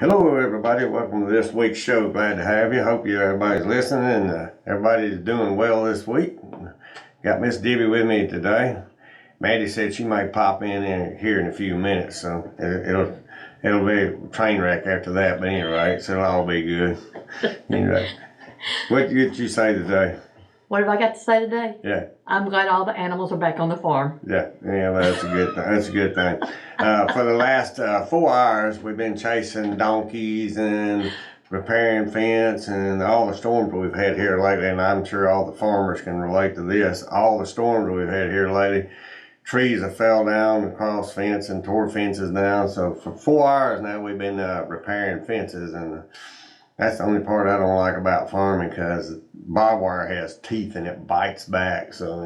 Hello, everybody. Welcome to this week's show. Glad to have you. Hope everybody's listening and everybody's doing well this week. Got Miss Debbie with me today. Maddie said she might pop in here in a few minutes, so it'll be a train wreck after that. But anyway, so it'll all be good. Anyway, what did you say today? What have I got to say today? Yeah. I'm glad all the animals are back on the farm. Yeah, well, that's a good thing. That's a good thing. For the last 4 hours, we've been chasing donkeys and repairing fence and all the storms we've had here lately. And I'm sure all the farmers can relate to this. All the storms we've had here lately, trees have fell down across fence and tore fences down. So for 4 hours now, we've been repairing fences, and that's the only part I don't like about farming, because barbed wire has teeth and it bites back. So,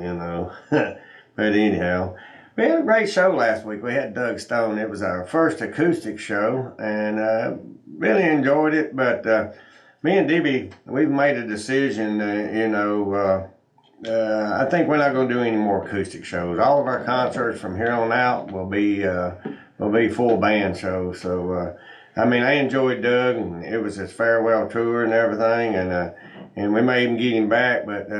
but anyhow, we had a great show last week. We had Doug Stone. It was our first acoustic show, and really enjoyed it. But me and Debbie, we've made a decision. I think we're not going to do any more acoustic shows. All of our concerts from here on out will be full band shows. So. I enjoyed Doug, and it was his farewell tour and everything, and we may even get him back. But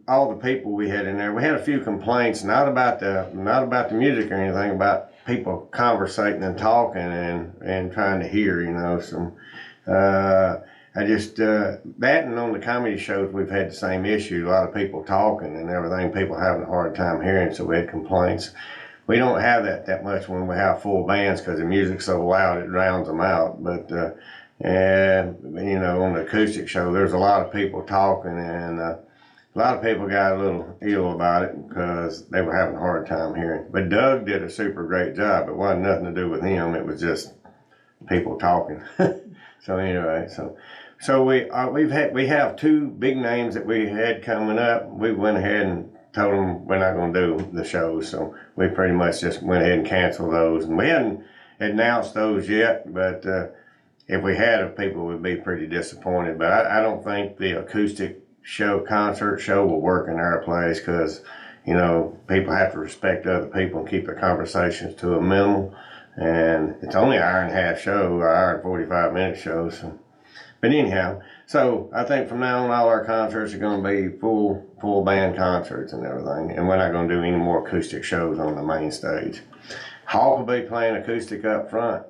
all the people we had in there. We had a few complaints, not about the music or anything, about people conversating and talking and trying to hear. That and on the comedy shows we've had the same issue. A lot of people talking and everything. People having a hard time hearing, so we had complaints. We don't have that much when we have full bands, because the music's so loud it drowns them out. But on the acoustic show, there's a lot of people talking, and a lot of people got a little ill about it because they were having a hard time hearing. But Doug did a super great job. It wasn't nothing to do with him. It was just people talking. So anyway, so we have two big names that we had coming up. We went ahead and told them we're not going to do the shows, so we pretty much just went ahead and canceled those. And we hadn't announced those yet, but if we had, people would be pretty disappointed. But I don't think the acoustic concert show will work in our place, because people have to respect other people and keep their conversations to a minimum. And it's only an hour and a half show, or hour and 45-minute show. So. But anyhow, so I think from now on, all our concerts are going to be full band concerts and everything, and we're not going to do any more acoustic shows on the main stage. Hawk will be playing acoustic up front.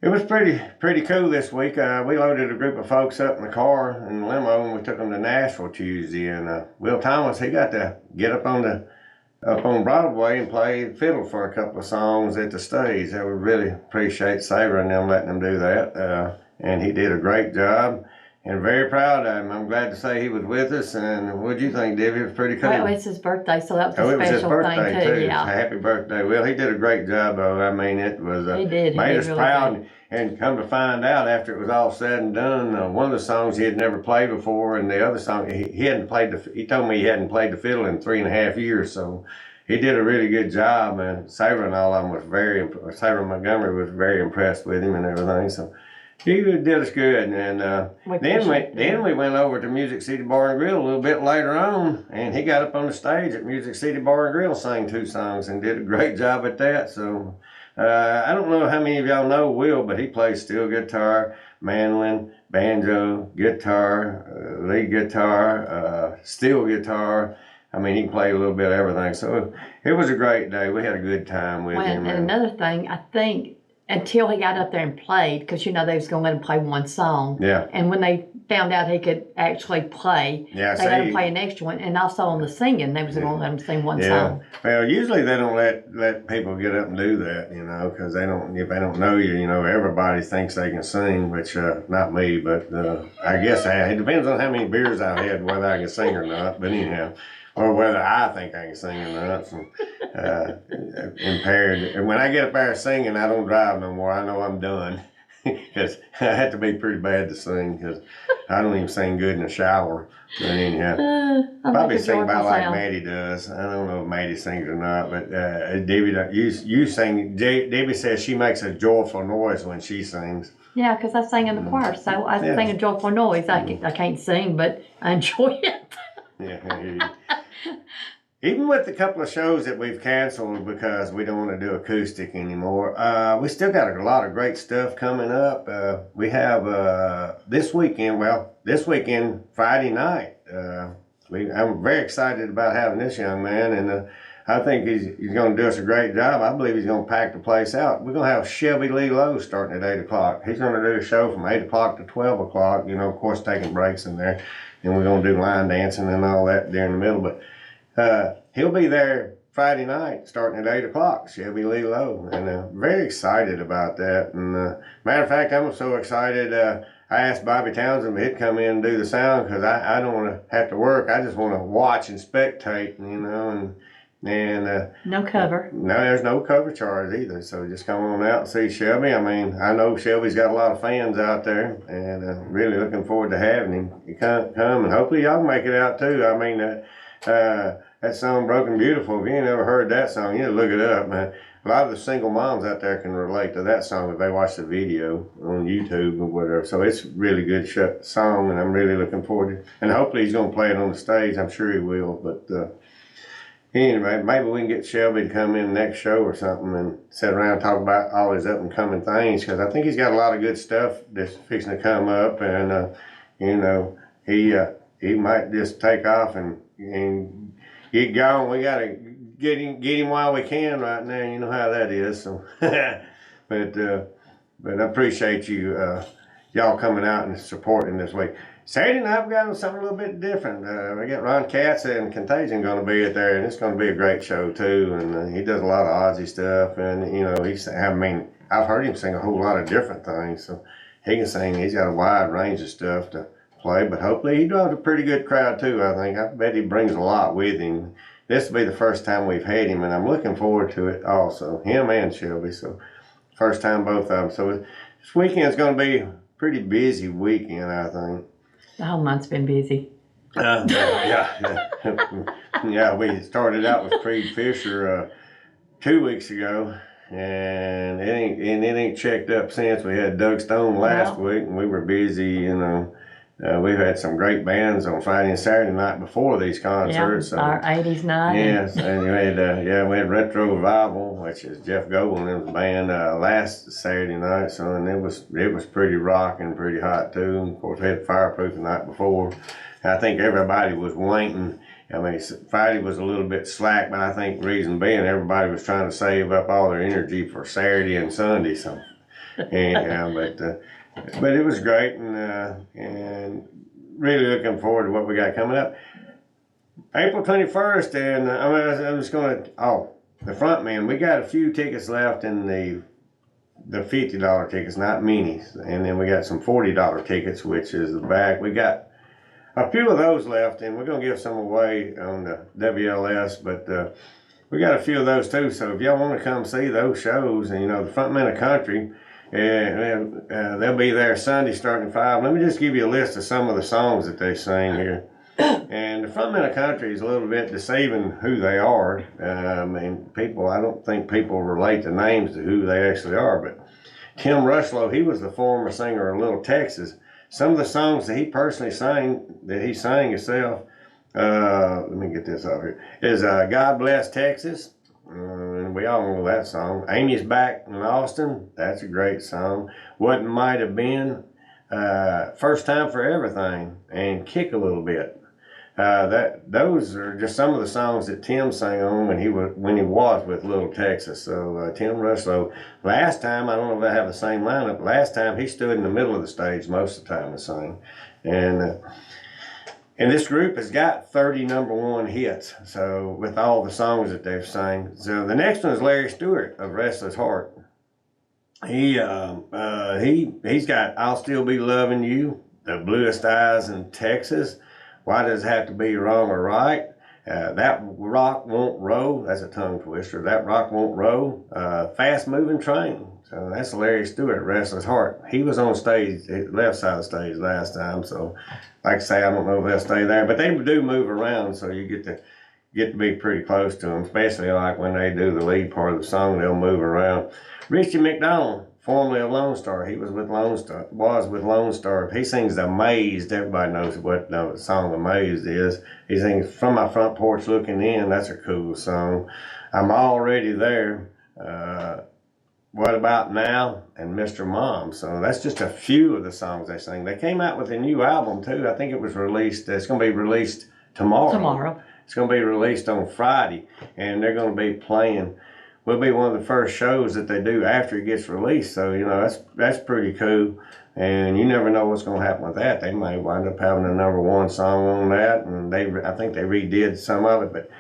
It was pretty cool this week. We loaded a group of folks up in the car in the limo, and we took them to Nashville Tuesday. And Will Thomas, he got to get up on Broadway and play fiddle for a couple of songs at the stage. I would really appreciate Sabre and them letting him do that. And he did a great job, and very proud of him. I'm glad to say he was with us. And what'd you think, Debbie? It was pretty cool. Well, it's his birthday, so that was a it was his special birthday thing too. Yeah. Happy birthday, Will. He did a great job, though. It was he did. made He us really proud. did. And come to find out, after it was all said and done, one of the songs he had never played before, and the other song he hadn't played. He told me he hadn't played the fiddle in 3.5 years. So he did a really good job, and Sabre and all of them Sabre Montgomery was very impressed with him and everything. So. He did us good, and then we went over to Music City Bar and Grill a little bit later on, and he got up on the stage at Music City Bar and Grill, sang 2 songs, and did a great job at that. So I don't know how many of y'all know Will, but he plays steel guitar, mandolin, banjo, guitar, lead guitar, steel guitar. He can play a little bit of everything. So it was a great day. We had a good time with him. And another thing, I think, until he got up there and played, because they was going to let him play one song. Yeah. And when they found out he could actually play, they let him play an extra one. And also on the singing, they was going to let him sing one song. Well, usually they don't let people get up and do that, because if they don't know you, everybody thinks they can sing, which not me, but I guess it depends on how many beers I've had, whether I can sing or not. But anyhow. Or whether I think I can sing or not. So, impaired. And when I get up there singing, I don't drive no more. I know I'm done. Because I have to be pretty bad to sing, because I don't even sing good in the shower. But anyhow, probably sing about like Maddie does. I don't know if Maddie sings or not, but Debbie, you sing. Debbie says she makes a joyful noise when she sings. Yeah, because I sing in the choir, so I sing a joyful noise. I can't sing, but I enjoy it. Yeah, I hear you. even with a couple of shows that we've canceled because we don't want to do acoustic anymore, we still got a lot of great stuff coming up. We have this weekend, Friday night. I'm very excited about having this young man, and I think he's going to do us a great job. I believe he's going to pack the place out. We're going to have Shelby Lee Lowe starting at 8 o'clock. He's going to do a show from 8 o'clock to 12 o'clock, of course, taking breaks in there. And we're going to do line dancing and all that during the middle. But he'll be there Friday night starting at 8 o'clock, Shelby Lee Lowe. And very excited about that. And matter of fact, I'm so excited. I asked Bobby Townsend if he'd come in and do the sound because I don't want to have to work. I just want to watch and spectate, and no cover. No, there's no cover charge either. So just come on out and see Shelby. I mean, I know Shelby's got a lot of fans out there, and really looking forward to having him. He come and hopefully y'all can make it out too. I mean, that song "Broken Beautiful." If you ain't never heard that song, you need to look it up, man. A lot of the single moms out there can relate to that song if they watch the video on YouTube or whatever. So it's a really good song, and I'm really looking forward to it. And hopefully he's going to play it on the stage. I'm sure he will. But anyway, maybe we can get Shelby to come in next show or something and sit around and talk about all his up and coming things, because I think he's got a lot of good stuff that's fixing to come up, and he might just take off and get going. We got to get him while we can right now. You know how that is. So, but I appreciate y'all coming out and supporting this week. Saturday night we got something a little bit different. We got Ron Katz and Contagion going to be there, and it's going to be a great show too. And he does a lot of Aussie stuff, and I've heard him sing a whole lot of different things. So he can sing. He's got a wide range of stuff to play, but hopefully he draws a pretty good crowd too. I think. I bet he brings a lot with him. This will be the first time we've had him, and I'm looking forward to it also. Him and Shelby. So first time both of them. So this weekend's going to be a pretty busy weekend, I think. The whole month's been busy. Yeah, we started out with Creed Fisher 2 weeks ago, and it ain't checked up since. We had Doug Stone last week, and we were busy. We've had some great bands on Friday and Saturday night before these concerts. Yeah, our 80s night. Yes, and we had Retro Revival, which is Jeff Goldblum's band, last Saturday night. So and it was pretty rocking, pretty hot too. And of course, we had Fireproof the night before. And I think everybody was waiting. I mean, Friday was a little bit slack, but I think the reason being everybody was trying to save up all their energy for Saturday and Sunday. So, but it was great, and really looking forward to what we got coming up. April 21st, and I'm just going to, the front man, we got a few tickets left in the $50 tickets, not minis. And then we got some $40 tickets, which is the back. We got a few of those left, and we're going to give some away on the WLS, but we got a few of those too. So if y'all want to come see those shows, and the Front Men of Country, they'll be there Sunday starting at 5. Let me just give you a list of some of the songs that they sing here. And the Front Men of Country is a little bit deceiving who they are. I don't think people relate the names to who they actually are. But Tim Rushlow, he was the former singer of Little Texas. Some of the songs that he personally sang, that he sang himself, let me get this off here, is God Bless Texas. We all know that song. Amy's Back in Austin. That's a great song. What Might Have Been. First Time for Everything. And Kick a Little Bit. Those are just some of the songs that Tim sang on when he was with Little Texas. So Tim Rushlow. Last time, I don't know if I have the same lineup. Last time he stood in the middle of the stage most of the time and sang. And this group has got 30 #1 hits, so with all the songs that they've sang. So the next one is Larry Stewart of Restless Heart. He's got I'll Still Be Loving You, The Bluest Eyes in Texas, Why Does It Have to Be Wrong or Right, That Rock Won't Roll, that's a tongue twister, That Rock Won't Roll, Fast Moving Train. So that's Larry Stewart, Restless Heart. He was on stage, left side of the stage last time, so like I say, I don't know if they'll stay there, but they do move around, so you get to be pretty close to them, especially like when they do the lead part of the song, they'll move around. Richie McDonald, formerly of Lone Star. He was with Lone Star. Was with Lone Star. He sings "Amazed." Everybody knows what the song "Amazed" is. He sings "From My Front Porch Looking In." That's a cool song. "I'm Already There." "What About Now?" and "Mr. Mom." So that's just a few of the songs they sing. They came out with a new album too. I think it was released. It's going to be released tomorrow. It's going to be released on Friday, and they're going to be playing. We'll be one of the first shows that they do after it gets released. So that's pretty cool. And you never know what's going to happen with that. They may wind up having a #1 song on that, and I think they redid some of it, but.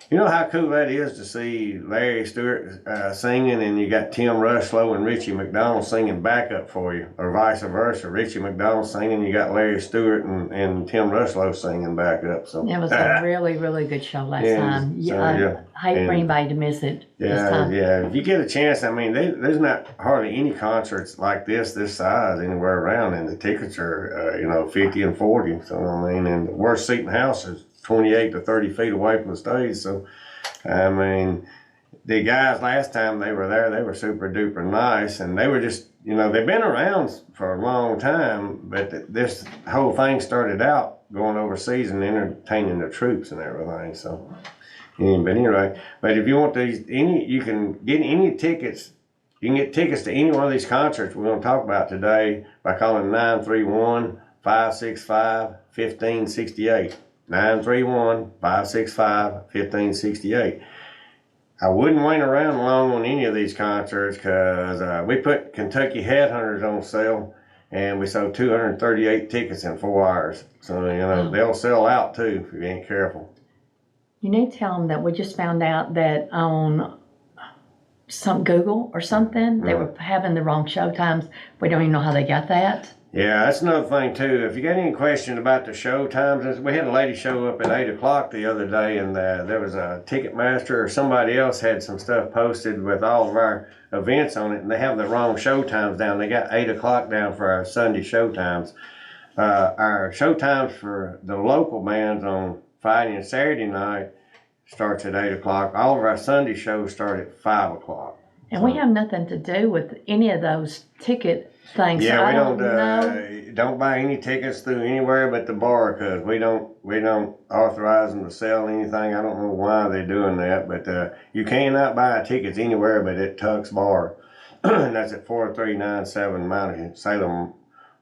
You know how cool that is to see Larry Stewart singing, and you got Tim Rushlow and Richie McDonald singing backup for you, or vice versa. Richie McDonald singing, you got Larry Stewart and Tim Rushlow singing backup. So it was a really, really good show last time. I hate for anybody to miss it this time. Yeah. If you get a chance, I mean, there's not hardly any concerts like this size anywhere around, and the tickets are, $50 and $40. So I mean, and the worst seat in the house is 28 to 30 feet away from the stage. So, I mean, the guys last time they were there, they were super duper nice, and they were just, they've been around for a long time, but this whole thing started out going overseas and entertaining the troops and everything. So, but if you want you can get any tickets. You can get tickets to any one of these concerts we're going to talk about today by calling 931-565-1568. 931-565-1568. I wouldn't wait around long on any of these concerts because we put Kentucky Headhunters on sale, and we sold 238 tickets in 4 hours. So, they'll sell out too if you ain't careful. You need to tell them that we just found out that on some Google or something, they were having the wrong show times. We don't even know how they got that. Yeah, that's another thing too. If you got any question about the show times, we had a lady show up at 8 o'clock the other day, and there was a Ticketmaster or somebody else had some stuff posted with all of our events on it, and they have the wrong show times down. They got 8 o'clock down for our Sunday show times. Our show times for the local bands on Friday and Saturday night starts at 8 o'clock. All of our Sunday shows start at 5 o'clock. And we have nothing to do with any of those ticket things. Yeah, we don't buy any tickets through anywhere but the bar, because we don't authorize them to sell anything. I don't know why they're doing that, but you cannot buy tickets anywhere but at Tuck's Bar. And that's at 4397 Salem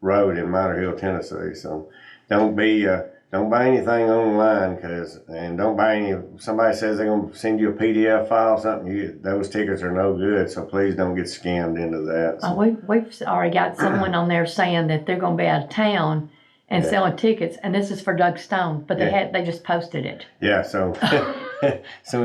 Road in Minor Hill, Tennessee. So don't buy anything online, and don't buy any. If somebody says they're gonna send you a PDF file or something, those tickets are no good. So please don't get scammed into that. So. We've already got someone on there saying that they're gonna be out of town and selling tickets, and this is for Doug Stone, but they just posted it. Yeah, so so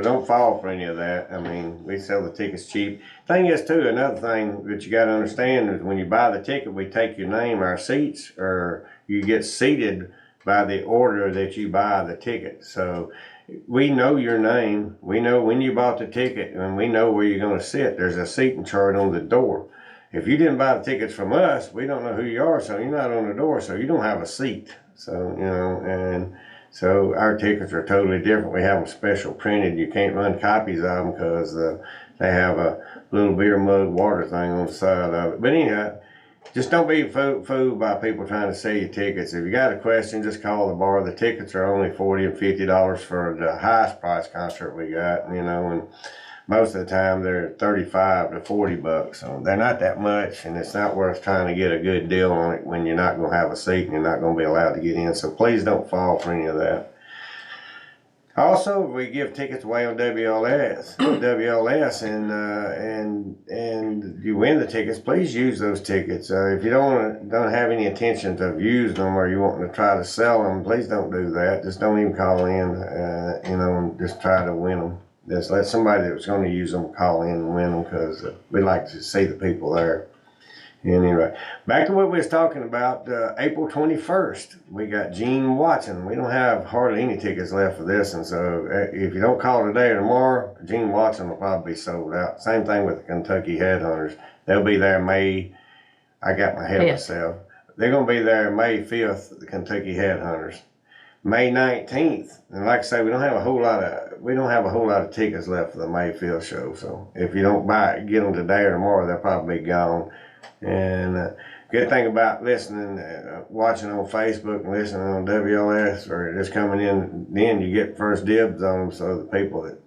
don't fall for any of that. I mean, we sell the tickets cheap. Thing is too, another thing that you got to understand is when you buy the ticket, we take your name, our seats, or you get seated by the order that you buy the ticket. So we know your name, we know when you bought the ticket, and we know where you're going to sit. There's a seating chart on the door. If you didn't buy the tickets from us, we don't know who you are, so you're not on the door, so you don't have a seat. So, and so our tickets are totally different. We have them special printed. You can't run copies of them because they have a little beer mug water thing on the side of it. But anyhow, just don't be fooled by people trying to sell you tickets. If you got a question, just call the bar. The tickets are only $40 and $50 for the highest price concert we got, and most of the time they're $35 to $40. So they're not that much, and it's not worth trying to get a good deal on it when you're not going to have a seat and you're not going to be allowed to get in. So please don't fall for any of that. Also, we give tickets away on WLS, and you win the tickets. Please use those tickets. If you don't have any intentions of using them, or you want to try to sell them, please don't do that. Just don't even call in, and just try to win them. Just let somebody that's going to use them call in and win them, because we like to see the people there. Anyway, back to what we was talking about. April 21st, we got Gene Watson. We don't have hardly any tickets left for this, and so if you don't call today or tomorrow, Gene Watson will probably be sold out. Same thing with the Kentucky Headhunters. They'll be there May. I got my head myself. They're going to be there May 5th, the Kentucky Headhunters. May 19th. And like I say, we don't have a whole lot of tickets left for the Mayfield show. So if you don't get them today or tomorrow, they'll probably be gone. And good thing about listening, watching on Facebook and listening on WLS or just coming in, then you get first dibs on them. So the people that,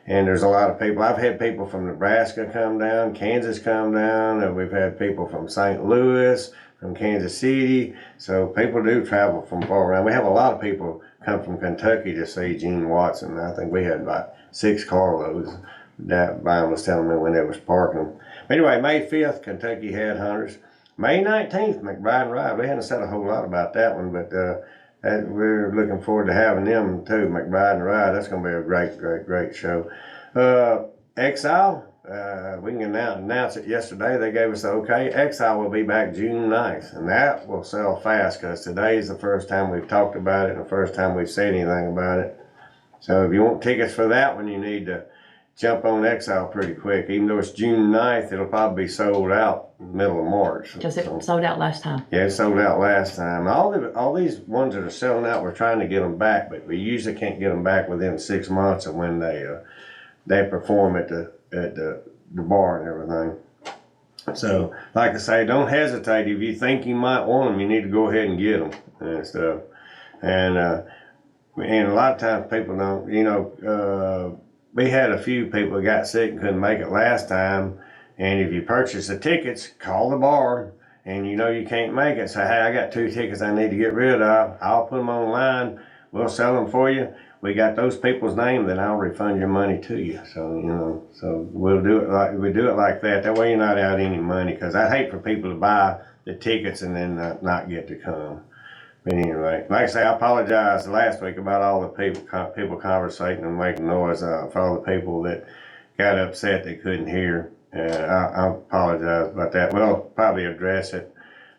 and there's a lot of people. I've had people from Nebraska come down, Kansas come down, and we've had people from St. Louis, from Kansas City. So people do travel from far around. We have a lot of people come from Kentucky to see Gene Watson. I think we had about 6 carloads. That Brian was telling me when they was parking. Anyway, May 5th, Kentucky Headhunters. May 19th, McBride and Ride. We hadn't said a whole lot about that one, but we're looking forward to having them too, McBride and Ride. That's going to be a great show. Exile, we can announce it yesterday. They gave us the okay. Exile will be back June 9th, and that will sell fast because today is the first time we've talked about it and the first time we've said anything about it. So if you want tickets for that one, you need to jump on Exile pretty quick. Even though it's June 9th, it'll probably be sold out middle of March. Because it sold out last time. Yeah, it sold out last time. All these ones that are selling out, we're trying to get them back, but we usually can't get them back within 6 months of when they perform at the bar and everything. So, like I say, don't hesitate. If you think you might want them, you need to go ahead and get them and stuff. And a lot of times people don't, we had a few people that got sick and couldn't make it last time. And if you purchase the tickets, call the bar and you can't make it. Say, hey, I got 2 tickets I need to get rid of. I'll put them online. We'll sell them for you. We got those people's name, then I'll refund your money to you. So, so we'll do it like that. That way you're not out any money, because I hate for people to buy the tickets and then not get to come. But anyway, like I say, I apologize last week about all the people conversating and making noise, for all the people that got upset they couldn't hear. I apologize about that. We'll probably address it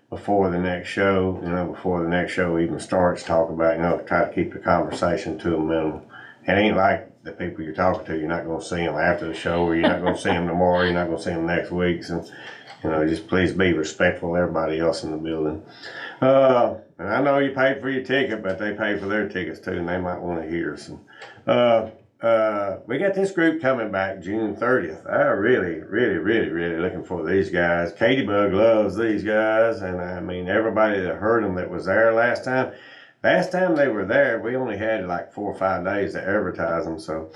before the next show, before the next show even starts, talk about, try to keep the conversation to a minimum. It ain't like the people you're talking to, you're not going to see them after the show, or you're not going to see them tomorrow, you're not going to see them next week. So, just please be respectful of everybody else in the building. And I know you paid for your ticket, but they paid for their tickets too, and they might want to hear some. We got this group coming back June 30th. I really looking for these guys. Katie Bug loves these guys, and I mean, everybody that heard them that was there last time. Last time they were there, we only had like 4 or 5 days to advertise them, so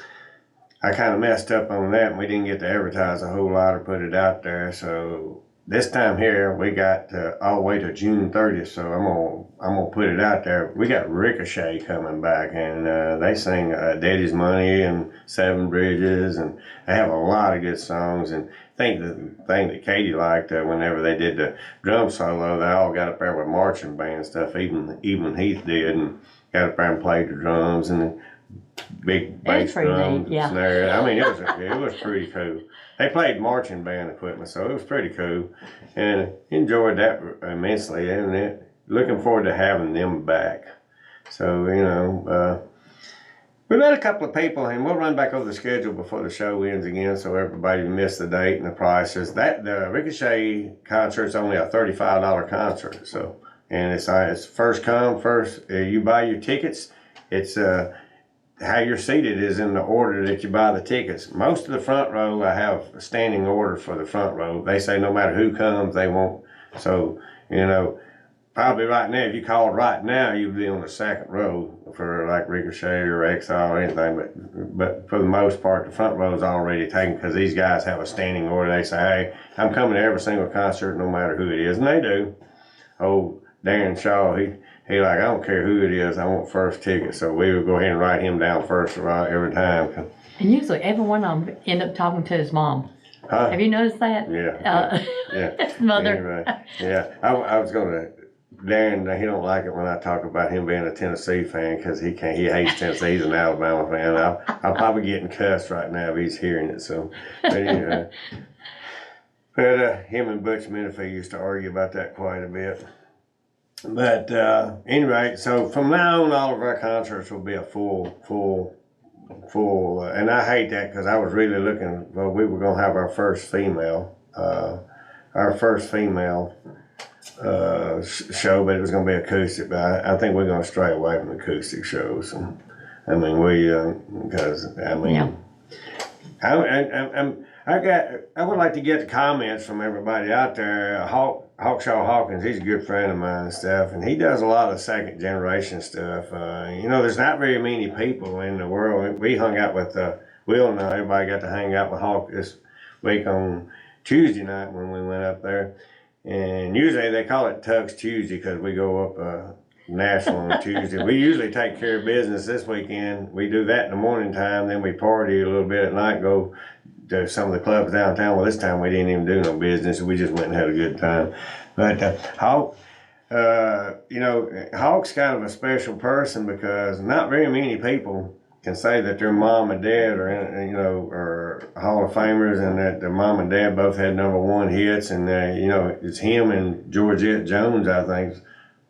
I kind of messed up on that, and we didn't get to advertise a whole lot or put it out there. So this time here, we got all the way to June 30th, so I'm gonna put it out there. We got Ricochet coming back, and they sing Daddy's Money and Seven Bridges, and they have a lot of good songs. And I think the thing that Katie liked, whenever they did the drum solo, they all got up there with marching band stuff. Even Heath did, and got up there and played the drums and the big bass drums, yeah. snare. I mean, it was pretty cool. They played marching band equipment, so it was pretty cool, and enjoyed that immensely. And looking forward to having them back. So we've had a couple of people, and we'll run back over the schedule before the show ends again, so everybody missed the date and the prices. The Ricochet concert's only a $35 concert, so, and it's first come first. You buy your tickets. It's how you're seated is in the order that you buy the tickets. Most of the front row, I have a standing order for the front row. They say no matter who comes, they won't. So, probably right now, if you called right now, you'd be on the second row for like Ricochet or Exile or anything. But for the most part, the front row is already taken, because these guys have a standing order. They say, hey, I'm coming to every single concert no matter who it is. And they do. Oh, Darren Shaw, he like, I don't care who it is, I want first ticket. So we would go ahead and write him down first every time. And usually every one of them end up talking to his mom. Huh? Have you noticed that? Yeah. His mother. Anyway, yeah. I was going to, Darren, he don't like it when I talk about him being a Tennessee fan, because he hates Tennessee. He's an Alabama fan. I'm probably getting cussed right now if he's hearing it. So, but anyway. But him and Butch Menifee used to argue about that quite a bit. But anyway, so from now on, all of our concerts will be a full, and I hate that, because I was really looking, we were going to have our first female show, but it was going to be acoustic. But I think we're going to stray away from acoustic shows. And, I mean, because I mean, Yeah. I would like to get the comments from everybody out there. Hawkshaw Hawkins, he's a good friend of mine and stuff, and he does a lot of second generation stuff. There's not very many people in the world. We hung out with Will and everybody got to hang out with Hawk this week on Tuesday night when we went up there. And usually they call it Tux Tuesday because we go up Nashville on Tuesday. We usually take care of business this weekend. We do that in the morning time, then we party a little bit at night, go to some of the clubs downtown. Well, this time we didn't even do no business. We just went and had a good time. But Hawk, Hawk's kind of a special person because not very many people can say that their mom and dad are Hall of Famers and that their mom and dad both had #1 hits. And, it's him and Georgette Jones, I think, is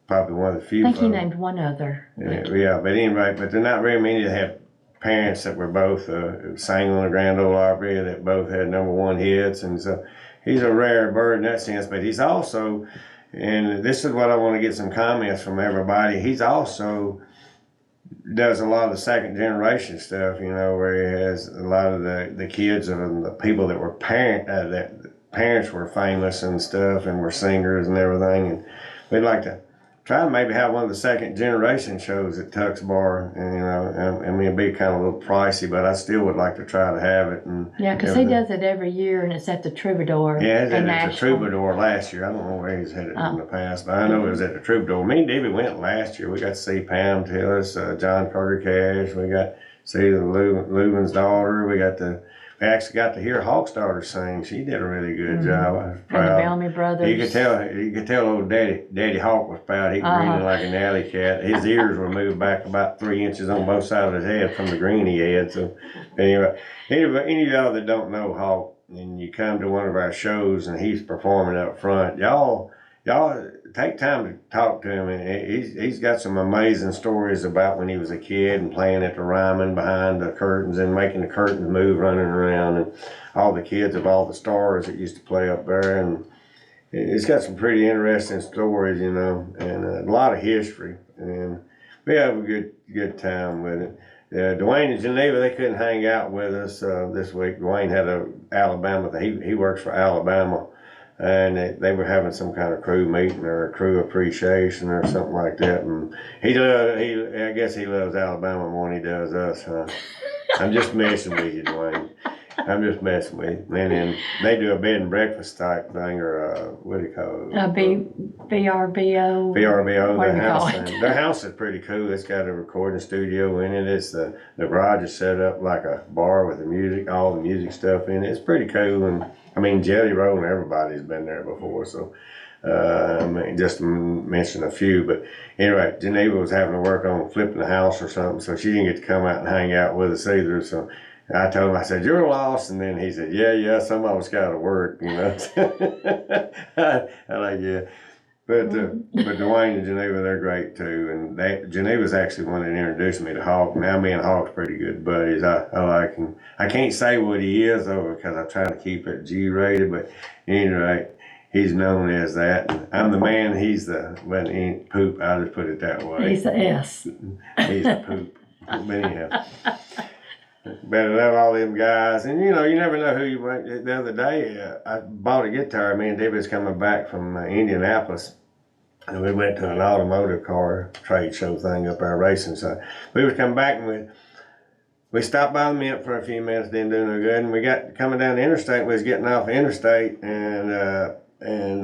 probably one of the few. I think he named one other. Yeah, but anyway, but there are not very many that have parents that were both sang on the Grand Ole Opry that both had #1 hits, and so he's a rare bird in that sense. But he's also, and this is what I want to get some comments from everybody. He's also does a lot of the second generation stuff, where he has a lot of the kids and the people that were parents were famous and stuff and were singers and everything. And we'd like to try to maybe have one of the second generation shows at Tux Bar, and I mean it'd be kind of a little pricey, but I still would like to try to have it. And yeah, because he does it every year, and it's at the Troubadour. Yeah, it's in at the Nashville. Troubadour last year. I don't know where he's had it in the past, but I know it was at the Troubadour. Me and Debbie went last year. We got to see Pam Tillis, John Carter Cash. We got to see the Leuven's daughter. We actually got to hear Hawk's daughter sing. She did a really good job. I was And the proud. Bellamy Brothers. You could tell old Daddy Hawk was proud. He greened like an alley cat. His ears were moved back about 3 inches on both sides of his head from the green he had. So anyway, any of y'all that don't know Hawk and you come to one of our shows and he's performing up front, y'all take time to talk to him. And he's got some amazing stories about when he was a kid and playing at the Ryman behind the curtains and making the curtains move, running around, and all the kids of all the stars that used to play up there. And it's got some pretty interesting stories, and a lot of history. And we have a good time with it. Dwayne and Geneva, they couldn't hang out with us this week. Dwayne had he works for Alabama. And they were having some kind of crew meeting or a crew appreciation or something like that. And I guess he loves Alabama more than he does us, huh? I'm just messing with you, Dwayne. I'm just messing with you. And then they do a bed and breakfast type thing, or what do you call it? VRBO. VRBO. What do you call it? Their house is pretty cool. It's got a recording studio in it. It's the garage is set up like a bar with all the music stuff in it. It's pretty cool. And I mean, Jelly Roll and everybody's been there before, so just to mention a few. But anyway, Geneva was having to work on flipping the house or something, so she didn't get to come out and hang out with us either. So I told him, I said, "You're lost," and then he said, "Yeah, some of us got to work, I like, yeah. But Dwayne and Geneva, they're great too. And Geneva's actually one that introduced me to Hawk. Now me and Hawk's pretty good buddies. I like him. I can't say what he is though because I try to keep it G-rated. But anyway, he's known as that. And I'm the man. He's the poop. I'll just put it that way. He's the S. He's the poop. But anyhow. Better love all them guys. And you never know who you want. The other day, I bought a guitar. Me and Debbie's coming back from Indianapolis. And we went to an automotive car trade show thing up our racing. So we was coming back and we stopped by the Mint for a few minutes, didn't do no good. And we got coming down the interstate. We was getting off the interstate. And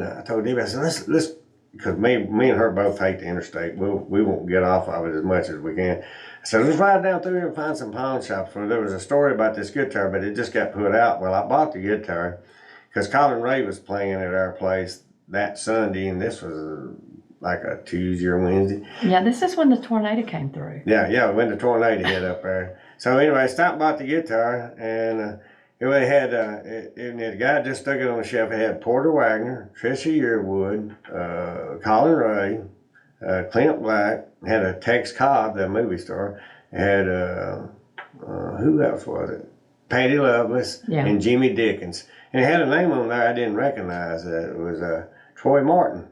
I told Debbie, I said, let's, because me and her both hate the interstate. We won't get off of it as much as we can. So let's ride down through here and find some pawn shops. Well, there was a story about this guitar, but it just got put out. Well, I bought the guitar because Colin Ray was playing at our place that Sunday, and this was like a Tuesday or Wednesday. Yeah, this is when the tornado came through. Yeah, when the tornado hit up there. So anyway, I stopped and bought the guitar, and it had, the guy just stuck it on the shelf. It had Porter Wagner, Trisha Yearwood, Colin Ray, Clint Black, had a Tex Cobb, the movie star, had, who else was it? Patty Loveless, and Jimmy Dickens. And it had a name on there I didn't recognize. It was Troy Martin.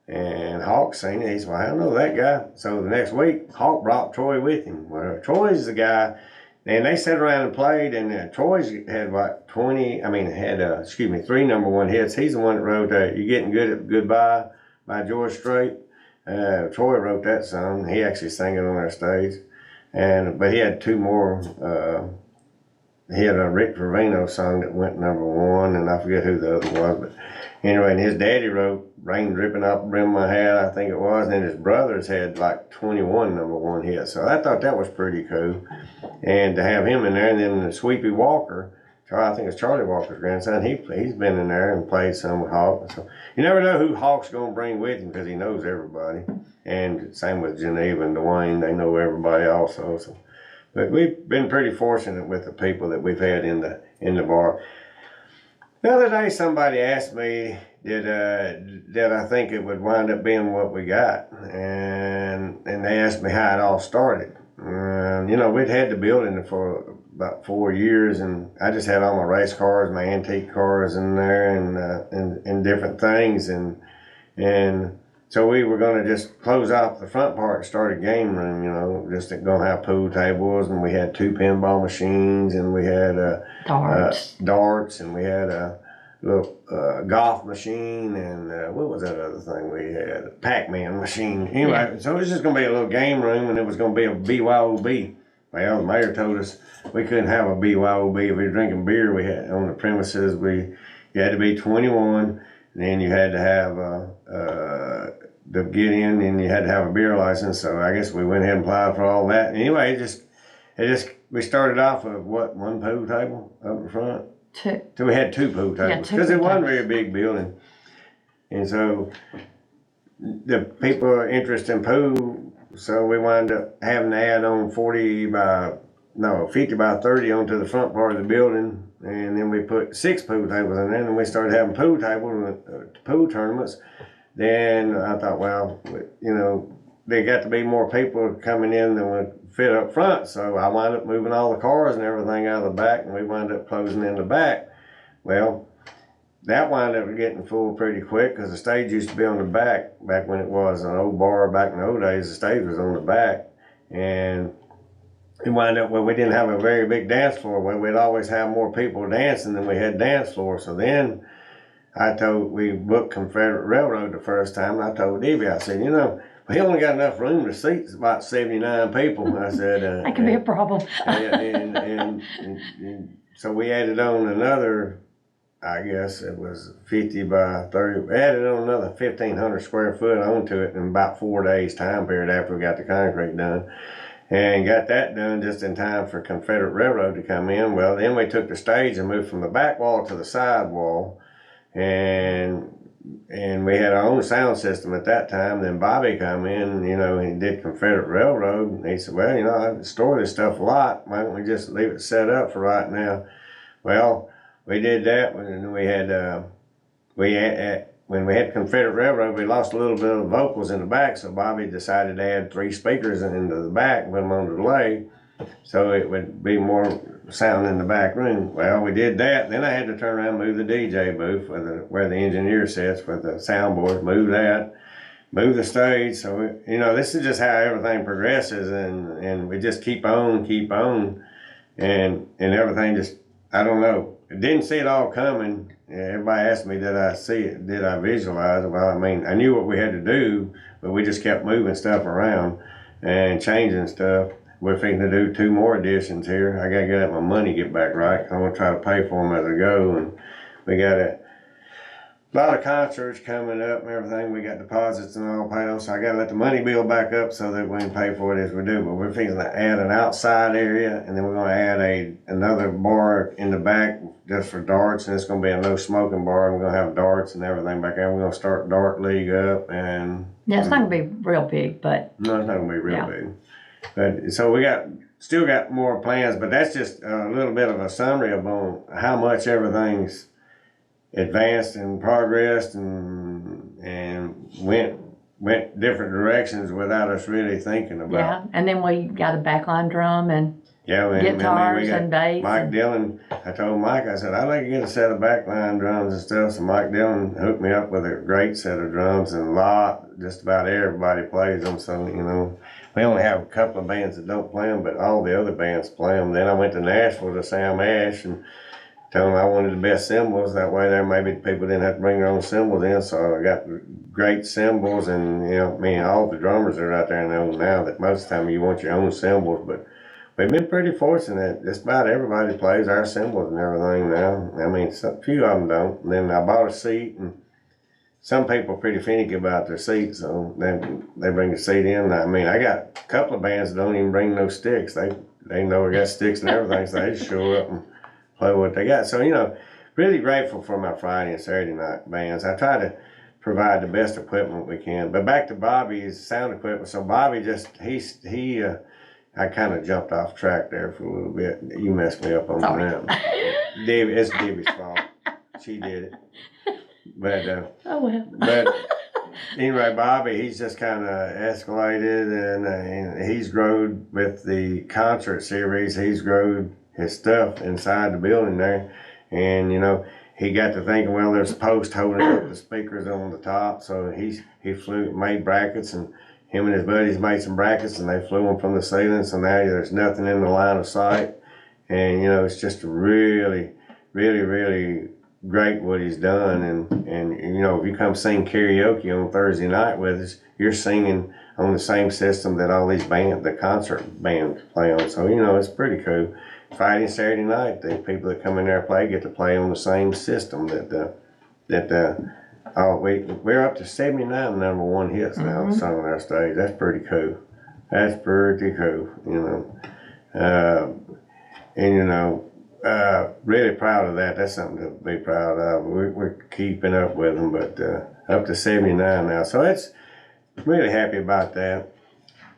And Hawk seen it. He said, well, I don't know that guy. So the next week, Hawk brought Troy with him. Well, Troy's the guy. And they sat around and played, and Troy's had like 3 number one hits. He's the one that wrote You Getting Good at Goodbye by George Strait. Troy wrote that song. He actually sang it on our stage. But he had 2 more. He had a Rick Trevino song that went number 1, and I forget who the other was. But anyway, and his daddy wrote Rain Dripping Off the Brim of My Hat, I think it was. And then his brothers had like 21 number 1 hits. So I thought that was pretty cool. And to have him in there, and then the Sweepy Walker, I think it's Charlie Walker's grandson, he's been in there and played some with Hawk. So you never know who Hawk's going to bring with him because he knows everybody. And same with Geneva and Dwayne, they know everybody also. So. But we've been pretty fortunate with the people that we've had in the bar. The other day, somebody asked me, did I think it would wind up being what we got? And they asked me how it all started. We'd had the building for about 4 years, and I just had all my race cars, my antique cars in there, and different things, and so we were going to just close off the front part and start a game room, just going to have pool tables, and we had 2 pinball machines, and we had darts, and we had a little golf machine, and what was that other thing we had? A Pac-Man machine. Anyway, So it was just going to be a little game room, and it was going to be a BYOB. Well, the mayor told us we couldn't have a BYOB if we were drinking beer. We had on the premises. You had to be 21, and then you had to have to get in, and you had to have a beer license. So I guess we went ahead and applied for all that. Anyway, we started off with 1 pool table up in front. 2. So we had 2 pool tables because it wasn't a very big building, and so the people are interested in pool. So we wound up having to add on 50 by 30 onto the front part of the building, and then we put 6 pool tables in there, and we started having pool tables, pool tournaments. Then I thought, well, there got to be more people coming in than would fit up front, so I wound up moving all the cars and everything out of the back, and we wound up closing in the back. Well, that wound up getting full pretty quick because the stage used to be on the back when it was an old bar back in the old days. The stage was on the back, and it wound up we didn't have a very big dance floor. We'd always have more people dancing than we had dance floor. So then we booked Confederate Railroad the first time, and I told Debbie, I said, we only got enough room to seat about 79 people. I said, that could be a problem. and so we added on another, I guess it was 50 by 30. We added on another 1,500 square foot onto it in about 4 days time period after we got the concrete done. And got that done just in time for Confederate Railroad to come in. Well, then we took the stage and moved from the back wall to the side wall. And we had our own sound system at that time. Then Bobby come in, he did Confederate Railroad. And he said, well, I store this stuff a lot. Why don't we just leave it set up for right now? Well, we did that when we had when we had Confederate Railroad. We lost a little bit of vocals in the back, so Bobby decided to add 3 speakers into the back and put them on the delay, so it would be more sound in the back room. Well, we did that. Then I had to turn around and move the DJ booth where the engineer sits with the soundboard. Move that, move the stage. So this is just how everything progresses, and we just keep on, and everything just, I don't know. I didn't see it all coming. Everybody asked me, did I see it? Did I visualize it? Well, I knew what we had to do, but we just kept moving stuff around and changing stuff. We're thinking to do 2 more editions here. I gotta get my money, get back right. I want to try to pay for them as I go, and we got a lot of concerts coming up and everything. We got deposits and all paid off, so I gotta let the money build back up so that we can pay for it as we do. But we're thinking to add an outside area, and then we're gonna add another bar in the back just for darts, and it's gonna be a no smoking bar. We're gonna have darts and everything back there. We're gonna start Dart League up, and it's not gonna be real big, but no, it's not gonna be real big. But so we still got more plans, but that's just a little bit of a summary of how much everything's advanced and progressed and went different directions without us really thinking about it. Yeah, and then we got a backline drum, and Yeah, man. guitars we got and bass. Mike And, Dillon. I told Mike, I said, I'd like to get a set of backline drums and stuff. So Mike Dillon hooked me up with a great set of drums, and just about everybody plays them. So, we only have a couple of bands that don't play them, but all the other bands play them. Then I went to Nashville to Sam Ash and told him I wanted the best cymbals. That way there, maybe people didn't have to bring their own cymbals in. So I got great cymbals, and, all the drummers are out there know now that most of the time you want your own cymbals, but we've been pretty fortunate. Just about everybody plays our cymbals and everything now. A few of them don't. And then I bought a seat, and some people are pretty finicky about their seats, so they bring the seat in. I got a couple of bands that don't even bring no sticks. They know we got sticks and everything, so they just show up and play what they got. So, really grateful for my Friday and Saturday night bands. I try to provide the best equipment we can. But back to Bobby's sound equipment. So Bobby I kind of jumped off track there for a little bit. You messed me up on that. It's Debbie's fault. She did it. But oh, well. but anyway, Bobby, he's just kind of escalated, and he's grown with the concert series. He's grown his stuff inside the building there, and he got to thinking, well, there's a post holding up the speakers on the top, so he made brackets, and him and his buddies made some brackets, and they flew them from the ceiling, so now there's nothing in the line of sight. And, it's just really, really, really great what he's done. And if you come sing karaoke on Thursday night with us, you're singing on the same system that all these the concert bands play on. So, it's pretty cool. Friday and Saturday night, the people that come in there and play get to play on the same system we're up to 79 number one hits now sung on our stage. That's pretty cool. Really proud of that. That's something to be proud of. We're keeping up with them, but up to 79 now. So it's really happy about that.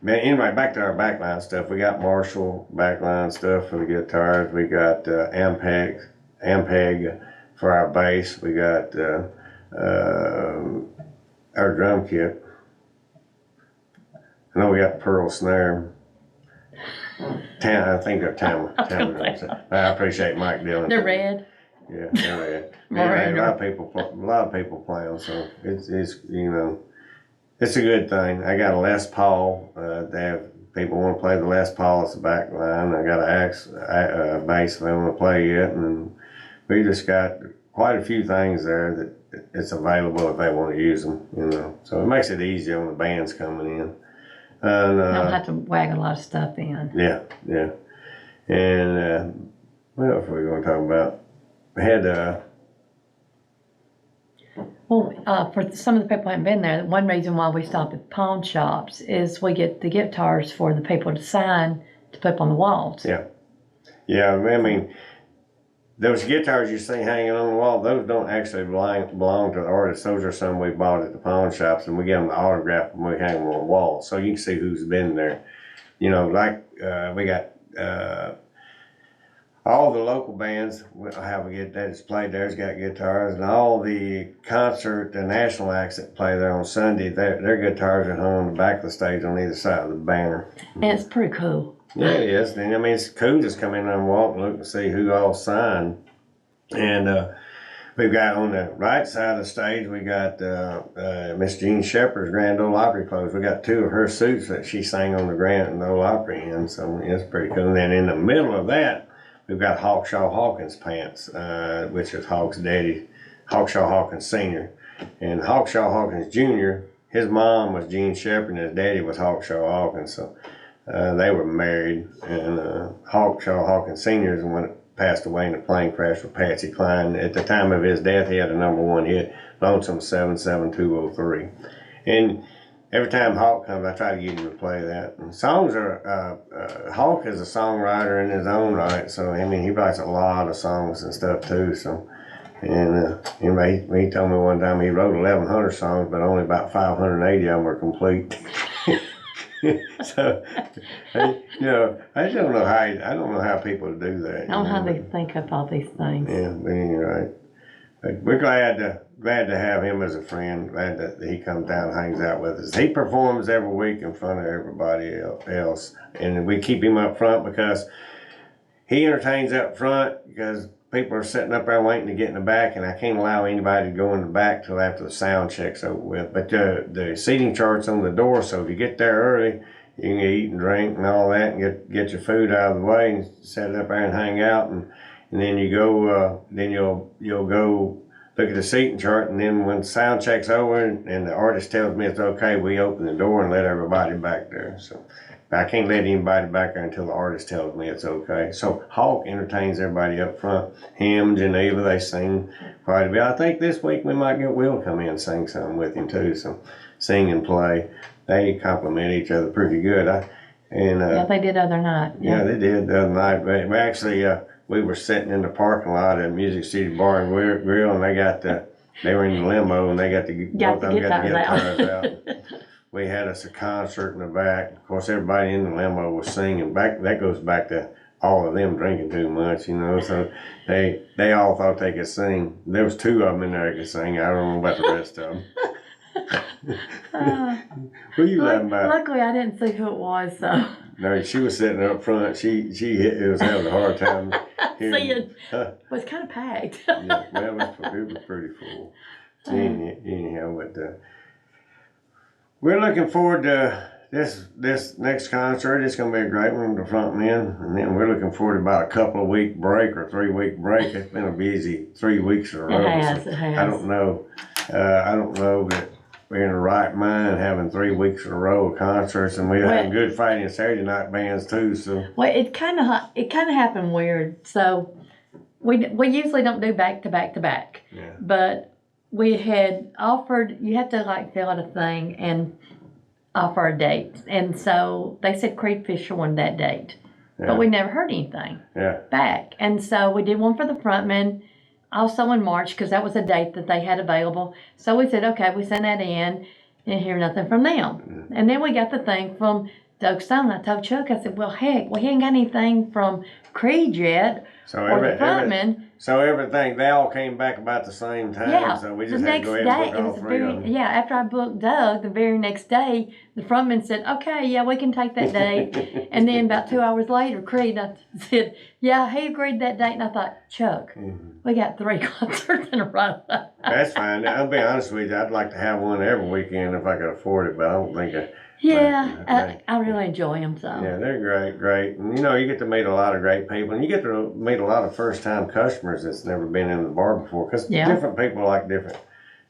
Man, anyway, back to our backline stuff. We got Marshall backline stuff for the guitars. We got Ampeg for our bass. We got our drum kit. I know we got Pearl snare. I think they're Tama drums. I appreciate Mike Dillon. They're red. Yeah, they're red. A lot of people play them, so it's it's a good thing. I got a Les Paul. People want to play the Les Paul as the back line. I got a bass if they want to play it, and we just got quite a few things there that it's available if they want to use them. So it makes it easier on the bands coming in. And, Don't have to wag a lot of stuff in. Yeah. And what else were we going to talk about? We had for some of the people who haven't been there, one reason why we stop at pawn shops is we get the guitars for the people to sign to put up on the walls. Yeah. Those guitars you see hanging on the wall, those don't actually belong to the artist. Those are some we bought at the pawn shops, and we get them to autograph when we hang them on the wall, so you can see who's been there. We got all the local bands that has played there's got guitars, and all the national acts that play there on Sunday, their guitars are hung on the back of the stage on either side of the banner. And it's pretty cool. Yeah, it is. And it's cool just come in and walk and look and see who all signed. And we've got on the right side of the stage, we got Miss Jean Shepherd's Grand Ole Opry clothes. We got two of her suits that she sang on the Grand Ole Opry in, so it's pretty cool. And then in the middle of that, we've got Hawkshaw Hawkins pants, which is Hawk's daddy, Hawkshaw Hawkins Sr. And Hawkshaw Hawkins Jr., his mom was Jean Shepherd and his daddy was Hawkshaw Hawkins. So they were married, and Hawkshaw Hawkins Sr. is the one that passed away in a plane crash with Patsy Cline. At the time of his death, he had a number one hit, Lonesome 77203. And every time Hawk comes, I try to get him to play that. And songs are, Hawk is a songwriter in his own right, so he writes a lot of songs and stuff too. So, and he told me one time he wrote 1,100 songs, but only about 580 of them were complete. So, I don't know how people do that. I don't know how they think up all these things. Yeah, but anyway, we're glad to have him as a friend. Glad that he comes down and hangs out with us. He performs every week in front of everybody else, and we keep him up front because he entertains up front because people are sitting up there waiting to get in the back, and I can't allow anybody to go in the back till after the sound check's over with. But the seating chart's on the door, so if you get there early, you can eat and drink and all that, and get your food out of the way and set up there and hang out, and then you go, then you'll go look at the seating chart, and then when sound check's over and the artist tells me it's okay, we open the door and let everybody back there. So I can't let anybody back there until the artist tells me it's okay. So Hawk entertains everybody up front. Him, Geneva, they sing quite a bit. I think this week we might get Will come in and sing something with him too. So sing and play. They complement each other pretty good. Yeah, they did other night. Yeah, they did the other night. But we actually, we were sitting in the parking lot at Music City Bar and Grill, and they were in the limo, and they got the guitars out. We had us a concert in the back. Of course, everybody in the limo was singing. That goes back to all of them drinking too much, you know. So they all thought they could sing. There was 2 of them in there that could sing. I don't know about the rest of them. Who you laughing about? Luckily, I didn't see who it was, so. No, she was sitting up front. She was having a hard time hearing. It was kind of packed. Yeah, well, it was pretty full. Anyhow, but we're looking forward to this next concert. It's going to be a great one with the front men, and then we're looking forward to about a couple of week break or 3-week break. It's been a busy 3 weeks in a row. It has. I don't know that we're in the right mind having 3 weeks in a row of concerts, and we're having good Friday and Saturday night bands too. So it kind of happened weird. So we usually don't do back to back to back. Yeah. But we had offered, you have to like fill out a thing and offer a date, and so they said Creed Fisher wanted that date, but we never heard anything back, and so we did one for the frontman. Also in March, because that was a date that they had available. So we said, okay, we sent that in and hear nothing from them. And then we got the thing from Doug Stone. I told Chuck, I said, well, heck, we ain't got anything from Creed yet, or the frontman. So everything, they all came back about the same time. Yeah, So we just had to go ahead and book all 3 of them. Yeah, after I booked Doug, the very next day, the frontman said, okay, yeah, we can take that date. And then about 2 hours later, Creed said, yeah, he agreed that date. And I thought, Chuck, we got 3 concerts in a row. That's fine. I'll be honest with you, I'd like to have one every weekend if I could afford it, but I don't think I really enjoy them, so. Yeah, they're great. And, you know, you get to meet a lot of great people, and you get to meet a lot of first-time customers that's never been in the bar before, because different people like different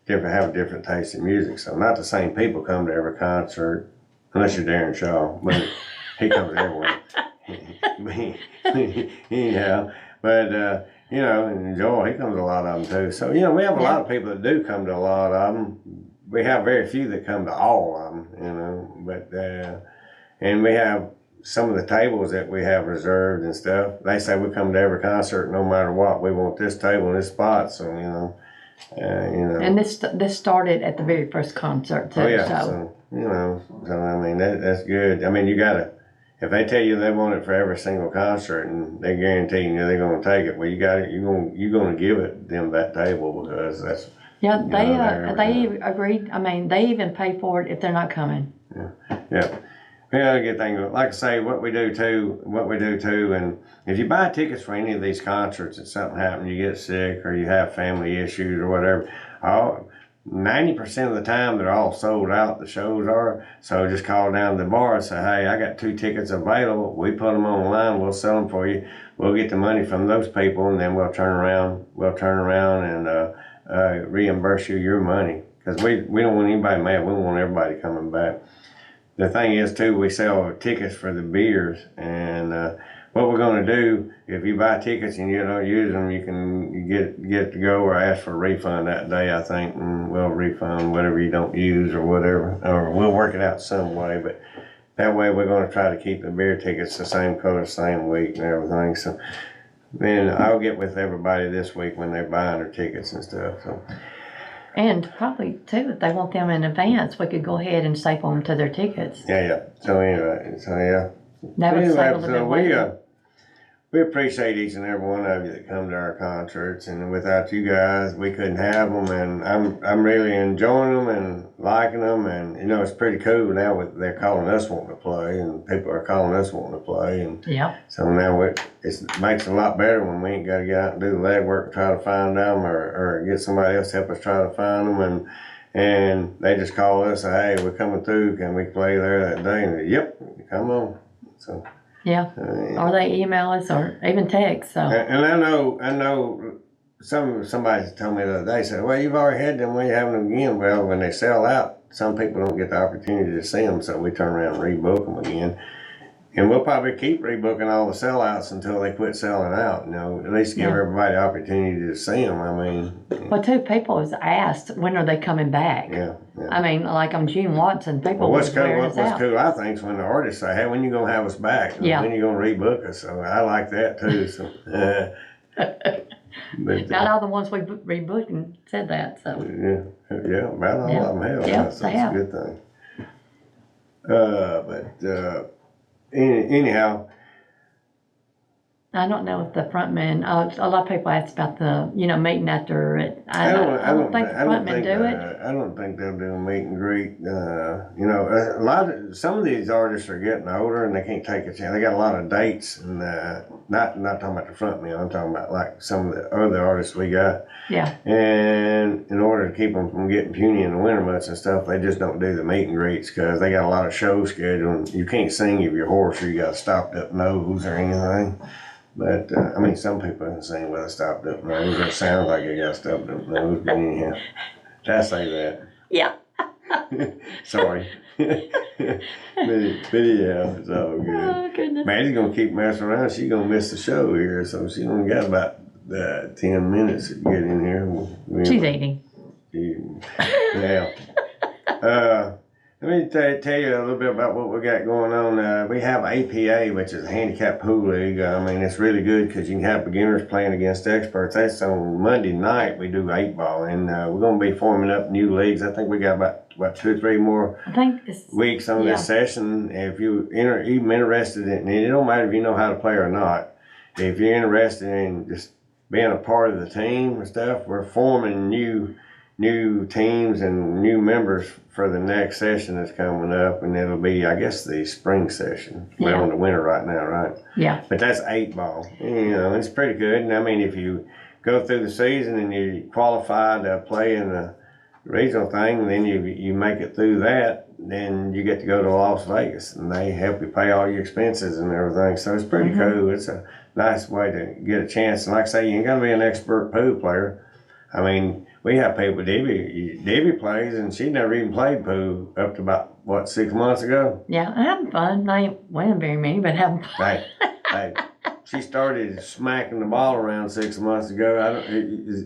have different tastes in music. So not the same people come to every concert, unless you're Darren Shaw, but he comes to everyone. Anyhow, but you know, and Joel, he comes to a lot of them too. So you know, we have a lot of people that do come to a lot of them. We have very few that come to all of them, you know, but, and we have some of the tables that we have reserved and stuff. They say we come to every concert no matter what. We want this table and this spot, so, you know. And this started at the very first concert, too. Oh, yeah, so you know, so I mean, that's good. I mean, you gotta, if they tell you they want it for every single concert and they guarantee you they're gonna take it, well, you're gonna give it them that table because that's. Yeah, they agreed. I mean, they even pay for it if they're not coming. Yeah. Yeah, good thing. Like I say, what we do too, and if you buy tickets for any of these concerts and something happens, you get sick or you have family issues or whatever, 90% of the time they're all sold out, the shows are. So just call down to the bar and say, hey, I got 2 tickets available. We put them online, we'll sell them for you. We'll get the money from those people, and then we'll turn around and reimburse you your money, because we don't want anybody mad. We want everybody coming back. The thing is too, we sell tickets for the beers, and what we're going to do, if you buy tickets and you don't use them, you get to go or ask for a refund that day, I think, and we'll refund whatever you don't use or whatever, or we'll work it out some way. But that way we're going to try to keep the beer tickets the same color, same week and everything. So then I'll get with everybody this week when they're buying their tickets and stuff. So. And probably too, if they want them in advance, we could go ahead and staple them to their tickets. Yeah. So anyway, That would save a little bit. we appreciate each and every one of you that come to our concerts, and without you guys, we couldn't have them. And I'm really enjoying them and liking them, and you know it's pretty cool now. They're calling us wanting to play, and people are calling us wanting to play, and Yeah. so now it makes it a lot better when we ain't got to get out and do the legwork and try to find them, or get somebody else to help us try to find them, and they just call us, say, hey, we're coming through, can we play there that day? And yep, come on. So. Yeah. Or they email us or even text. So. And I know somebody told me the other day, said, well, you've already had them, when you having them again? Well, when they sell out, some people don't get the opportunity to see them, so we turn around and rebook them again. And we'll probably keep rebooking all the sellouts until they quit selling out, you know, at least give everybody the opportunity to see them. I mean. Well, too, people has asked, when are they coming back? Yeah. I mean, like on Gene Watson, people Well, what's was wearing us out. cool, I think, is when the artists say, hey, when you going to have us back? Yeah. When you going to rebook us? So I like that, too. So, but, Not all the ones we rebooked and said that, so. Yeah, about all of them have. Yeah, That's they a have. good thing. Anyhow, I don't know if the front men, a lot of people ask about the, meeting after it. I don't think the front men do it. I don't think they'll do a meet and greet. Some of these artists are getting older and they can't take a chance. They got a lot of dates, and not talking about the front men. I'm talking about like some of the other artists we got. Yeah. And in order to keep them from getting puny in the winter months and stuff, they just don't do the meet and greets because they got a lot of shows scheduled. You can't sing if you're hoarse or you got a stopped up nose or anything. But, some people can sing with a stopped up nose. It sounds like they got a stopped up nose, but anyhow, did I say that? Yeah. Sorry. but yeah, it's all good. Oh, goodness. Maddie's going to keep messing around. She's going to miss the show here, so she's only got about 10 minutes to get in here. She's eating. Yeah. Let me tell you a little bit about what we got going on. We have APA, which is a handicap pool league. It's really good because you can have beginners playing against experts. That's on Monday night. We do 8-ball, and we're going to be forming up new leagues. I think we got about 2 or 3 more weeks on this session. If you're even interested in it, it don't matter if you know how to play or not. If you're interested in just being a part of the team and stuff, we're forming new teams and new members for the next session that's coming up, and it'll be, I guess, the spring session. We're on the winter right now, right? Yeah. But that's 8-ball. It's pretty good. And if you go through the season and you qualify to play in the regional thing, and then you make it through that, then you get to go to Las Vegas, and they help you pay all your expenses and everything. So it's pretty cool. It's a nice way to get a chance. And like I say, you ain't got to be an expert pool player. We have people, Debbie plays, and she never even played pool up to about, 6 months ago? Yeah, I'm having fun. I ain't winning very many, but having fun. Hey, she started smacking the ball around 6 months ago.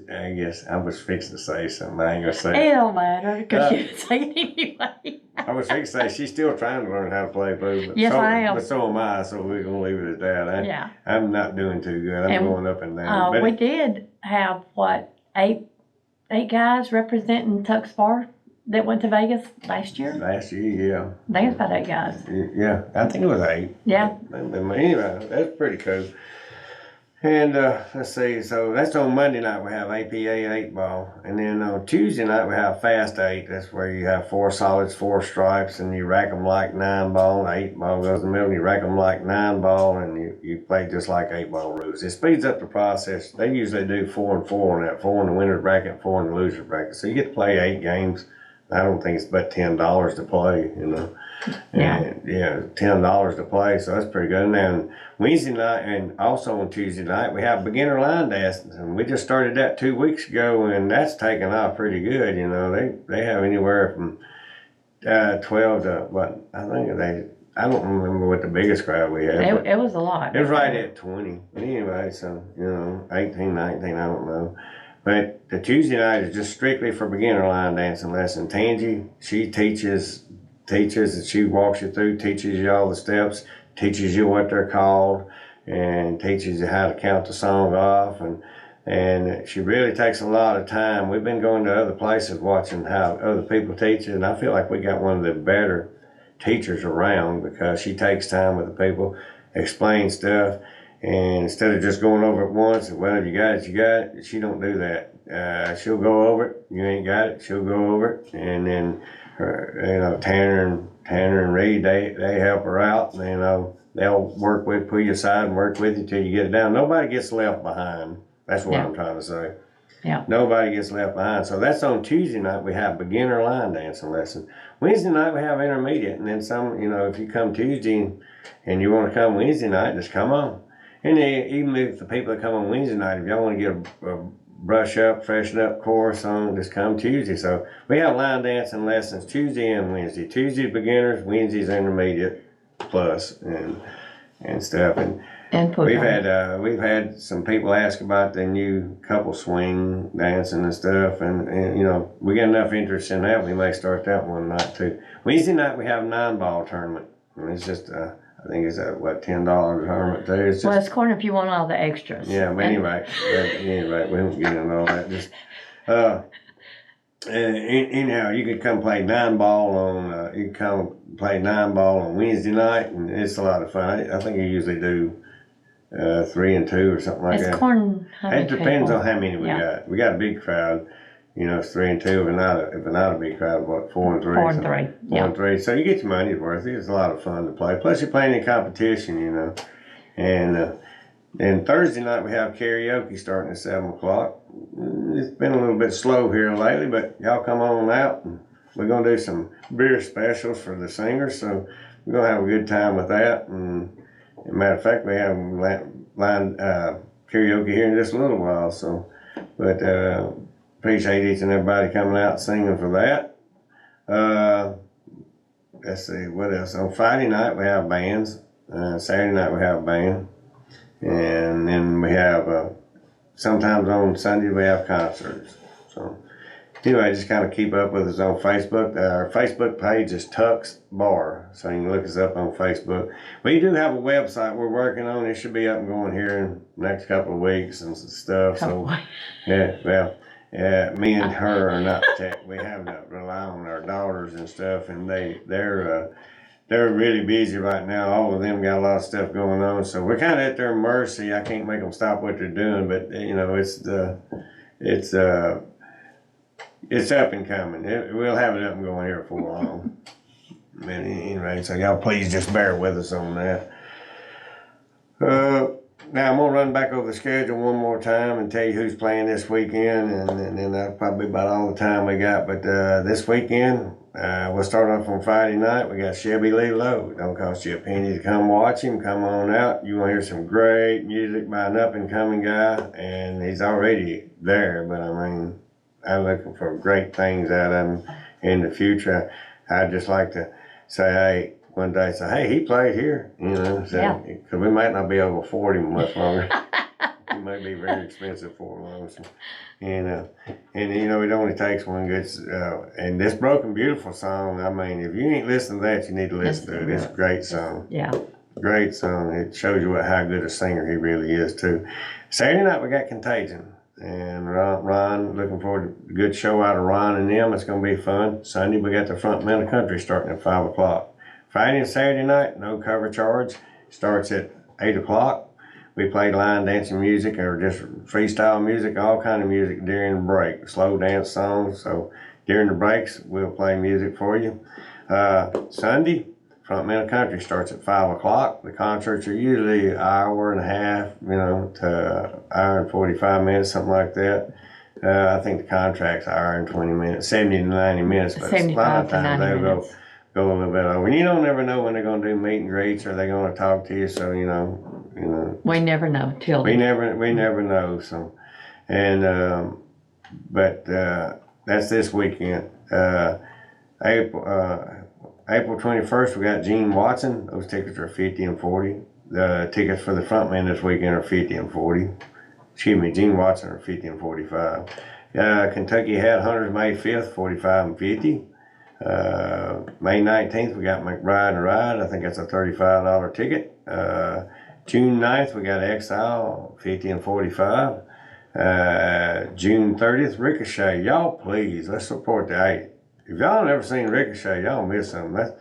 I guess I was fixing to say something. I ain't going to say it. It don't matter, because you can say it anyway. I was fixing to say, she's still trying to learn how to play pool. But yes, I am. But so am I, so we're going to leave it at that. Yeah. I'm not doing too good. I'm going up and down. We did have, 8 guys representing Tucks Bar that went to Vegas last year? Last year, yeah. I think it was about 8 guys. Yeah, I think it was 8. Yeah. Anyway, that's pretty cool. And let's see, so that's on Monday night we have APA 8-ball. And then on Tuesday night we have Fast 8. That's where you have 4 solids, 4 stripes, and you rack them like 9-ball. 8-ball goes in the middle, and you rack them like 9-ball, and you play just like 8-ball rules. It speeds up the process. They usually do 4 and 4 on that, 4 in the winner's bracket, 4 in the loser's bracket. So you get to play 8 games. I don't think it's but $10 to play, Yeah. And, $10 to play, so that's pretty good. And then Wednesday night and also on Tuesday night, we have beginner line dancing. And we just started that 2 weeks ago, and that's taken off pretty good. They have anywhere from 12 to what I don't remember what the biggest crowd we had. It was a lot. It was right at 20. But anyway, so 18, 19, I don't know. But the Tuesday night is just strictly for beginner line dancing lesson. Tangi, she teaches, and she walks you through, teaches you all the steps, teaches you what they're called, and teaches you how to count the song off. And she really takes a lot of time. We've been going to other places watching how other people teach it, and I feel like we got one of the better teachers around because she takes time with the people, explains stuff. And instead of just going over it once, well, if you got it, you got it. She don't do that. She'll go over it. You ain't got it, she'll go over it. And then, Tanner and Reed, they help her out. And, they'll pull you aside and work with you till you get it down. Nobody gets left behind. That's what I'm trying to say. Yeah. Nobody gets left behind. So that's on Tuesday night. We have beginner line dancing lesson. Wednesday night we have intermediate, and then some. If you come Tuesday and you want to come Wednesday night, just come on. And then, even if the people that come on Wednesday night, if y'all want to get a brush up, freshen up course on, just come Tuesday. So we have line dancing lessons Tuesday and Wednesday. Tuesday's beginners, Wednesday's intermediate plus and stuff. And we've had some people ask about the new couple swing dancing and stuff, and we got enough interest in that we may start that one night too. Wednesday night we have a 9-ball tournament, and it's just I think it's a $10 tournament too. It's according if you want all the extras. Yeah, but anyway, we won't get into all that. Just anyhow, you could come play 9-ball on. You can come play 9-ball on Wednesday night, and it's a lot of fun. I think you usually do 3 and 2 or something like that. It depends on how many we got. We got a big crowd. It's 3 and 2. If not a big crowd, 4 and 3. 4 and 3. 4 and 3. So you get your money's worth. It's a lot of fun to play. Plus you're playing in competition, And then Thursday night we have karaoke starting at 7 o'clock. It's been a little bit slow here lately, but y'all come on out. And we're gonna do some beer specials for the singers, so we're gonna have a good time with that. And as a matter of fact, we have line karaoke here in just a little while. So, but appreciate each and everybody coming out singing for that. Let's see what else. On Friday night we have bands. Saturday night we have a band, and then we have sometimes on Sunday we have concerts. So anyway, just kind of keep up with us on Facebook. Our Facebook page is Tux Bar, so you can look us up on Facebook. We do have a website we're working on. It should be up and going here in the next couple of weeks and stuff. So me and her are not tech. We have to rely on our daughters and stuff, and they're really busy right now. All of them got a lot of stuff going on, so we're kind of at their mercy. I can't make them stop what they're doing, but it's up and coming. We'll have it up and going here for long. Anyway, so y'all please just bear with us on that. Now I'm gonna run back over the schedule one more time and tell you who's playing this weekend, and then that'll probably be about all the time we got. But this weekend, we'll start off on Friday night. We got Shelby Lee Lowe. Don't cost you a penny to come watch him. Come on out. You want to hear some great music by an up and coming guy, and he's already there. But I mean, I'm looking for great things out of him in the future. I'd just like to say, one day say, hey, he played here, because we might not be able to afford him much longer. He may be very expensive for long. So, and it only takes one good, and this Broken Beautiful song, I mean, if you ain't listening to that, you need to listen to it. It's a great song. Yeah. Great song. It shows you how good a singer he really is, too. Saturday night, we got Contagion. And Ron, looking forward to a good show out of Ron and them. It's going to be fun. Sunday, we got the Front Men of Country starting at 5 o'clock. Friday and Saturday night, no cover charge. Starts at 8 o'clock. We play line dancing music or just freestyle music, all kind of music during the break. Slow dance songs. So during the breaks, we'll play music for you. Sunday, Front Men of Country starts at 5 o'clock. The concerts are usually an hour and a half, to an hour and 45 minutes, something like that. I think the contract's an hour and 20 minutes, 70 to 90 minutes. But a lot of times they'll go a little bit over. And you don't never know when they're going to do meet and greets or they're going to talk to you. So, we never know till we never know. So, and, but that's this weekend. April 21st, we got Gene Watson. Those tickets are 50 and 40. The tickets for the front man this weekend are 50 and 40. Excuse me, Gene Watson are 50 and 45. Kentucky Headhunters May 5th, 45 and 50. May 19th, we got McBride and Ride. I think that's a $35 ticket. June 9th, we got Exile, 50 and 45. June 30th, Ricochet. Y'all please, let's support the 8. If y'all never seen Ricochet, y'all miss something.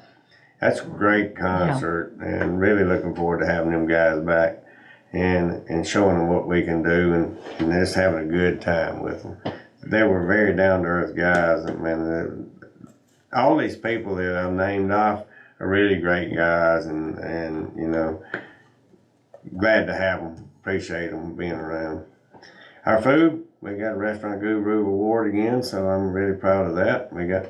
That's a great concert, and really looking forward to having them guys back. and showing them what we can do and just having a good time with them. They were very down to earth guys. I mean, all these people that I've named off are really great guys, and you know, glad to have them. Appreciate them being around. Our food, we got a Restaurant Guru award again, so I'm really proud of that. We got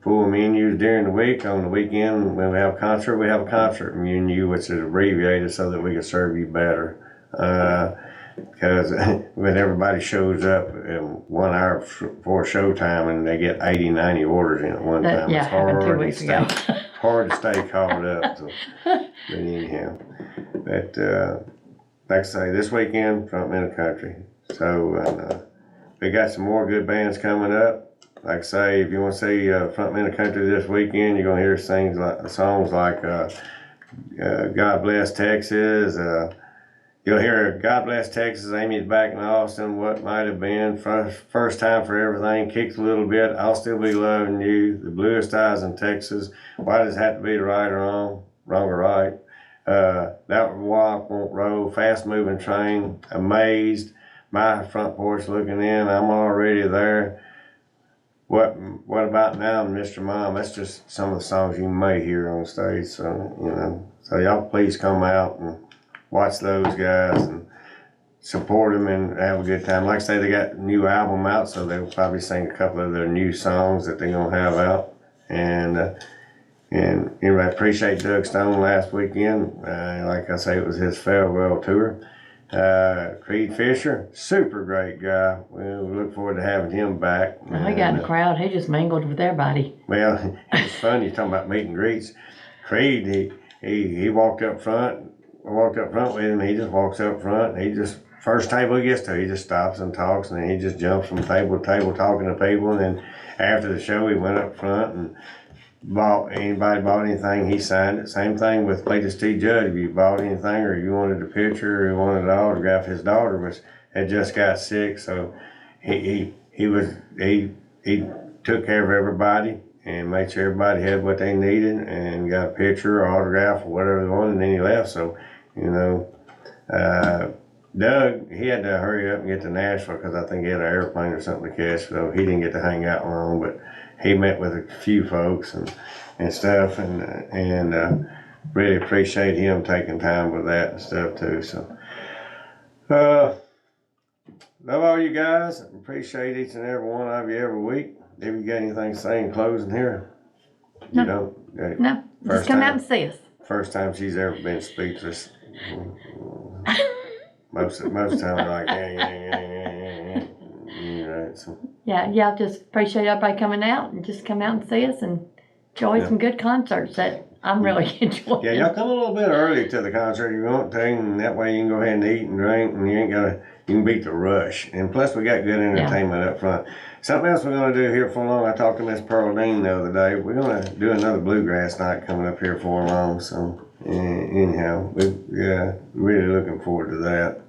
full menus during the week. On the weekend, when we have a concert, we have a concert menu, which is abbreviated so that we can serve you better. Because when everybody shows up in 1 hour before showtime and they get 80, 90 orders in at one time, Yeah, it's happened 2 hard to weeks stay, ago. hard to stay caught up. So, but anyhow, but like I say, this weekend, Front Men of Country. So we got some more good bands coming up. Like I say, if you want to see Front Men of Country this weekend, you're gonna hear songs like God Bless Texas. You'll hear God Bless Texas, Amy's Back in Austin, What Might Have Been, First Time for Everything, Kicks a Little Bit, I'll Still Be Loving You, The Bluest Eyes in Texas, Why Does It Have to Be Right or Wrong, Wrong or Right, That Walk Won't Roll, Fast Moving Train, Amazed, My Front Porch Looking In, I'm Already There, What About Now, Mr. Mom. That's just some of the songs you may hear on stage, so, you know, so y'all please come out and watch those guys and support them and have a good time. Like I say, they got a new album out, so they'll probably sing a couple of their new songs that they're gonna have out. And anyway, I appreciate Doug Stone last weekend. Like I say, it was his farewell tour. Creed Fisher, super great guy. We look forward to having him back. He got in the crowd. He just mingled with everybody. Well, it's fun. You're talking about meet and greets. Creed, he walked up front. I walked up front with him. He just walks up front. He just, first table he gets to, he just stops and talks, and then he just jumps from table to table talking to people. And then after the show, he went up front and anybody bought anything, he signed it. Same thing with Cletus T. Judd. If you bought anything or you wanted a picture or you wanted an autograph, his daughter had just got sick, so he took care of everybody and made sure everybody had what they needed and got a picture or autograph or whatever they wanted, and then he left. So, you know, Doug, he had to hurry up and get to Nashville because I think he had an airplane or something to catch, so he didn't get to hang out long, but he met with a few folks and stuff, and really appreciate him taking time with that and stuff too. So, love all you guys. Appreciate each and every one of you every week. If you got anything to say in closing here, No. you don't. No, just come out and see us. First time she's ever been speechless. most of the time, we're like, yeah. You know, so. Yeah, just appreciate everybody coming out and just come out and see us and enjoy some good concerts that I'm really enjoying. Yeah, y'all come a little bit early to the concert if you want to, and that way you can go ahead and eat and drink, and you can beat the rush. And plus, we got good entertainment up front. Something else we're going to do here for long, I talked to Miss Pearl Dean the other day. We're going to do another bluegrass night coming up here for long. So, anyhow, we're really looking forward to that.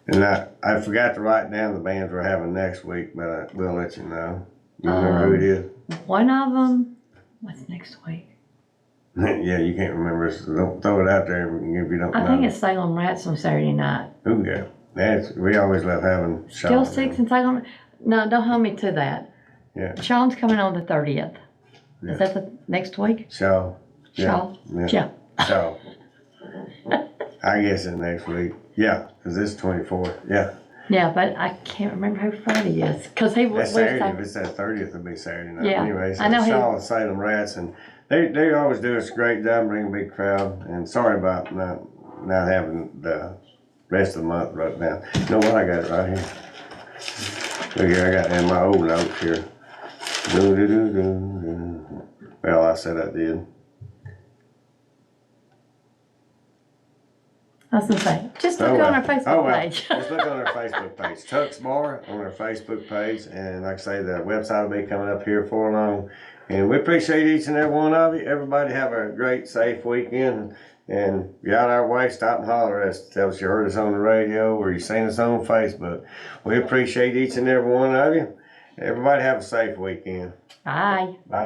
And I forgot to write down the bands we're having next week, but I will let you know. You remember who it is? One of them, what's next week? Yeah, you can't remember, so don't throw it out there if you don't know. I think it's Salem Rats on Saturday night. Ooh, yeah. We always love having Still Sean. 6 and Salem. No, don't hold me to that. Yeah. Sean's coming on the 30th. Yeah. Is that the next week? Shaw. Shaw? Yeah. Shaw. I guess it's next week. Yeah, because this is 24th. Yeah. Yeah, but I can't remember who Friday is. Because he was. That's Saturday. If it's that 30th, it'll be Saturday night. Yeah. Anyway, so I know Shaw and Salem Rats, and they always do us a great job, bring a big crowd. And sorry about not having the rest of the month wrote down. You know what? I got it right here. Look here, I got it in my old notes here. Well, I said I did. I was going to say, just look on our Facebook page. Just look on our Facebook page. Tuck's Bar on our Facebook page. And like I say, the website will be coming up here for long. And we appreciate each and every one of you. Everybody have a great, safe weekend. And if you're out our way, stop and holler at us. Tell us you heard us on the radio or you seen us on Facebook. We appreciate each and every one of you. Everybody have a safe weekend. Bye. Bye.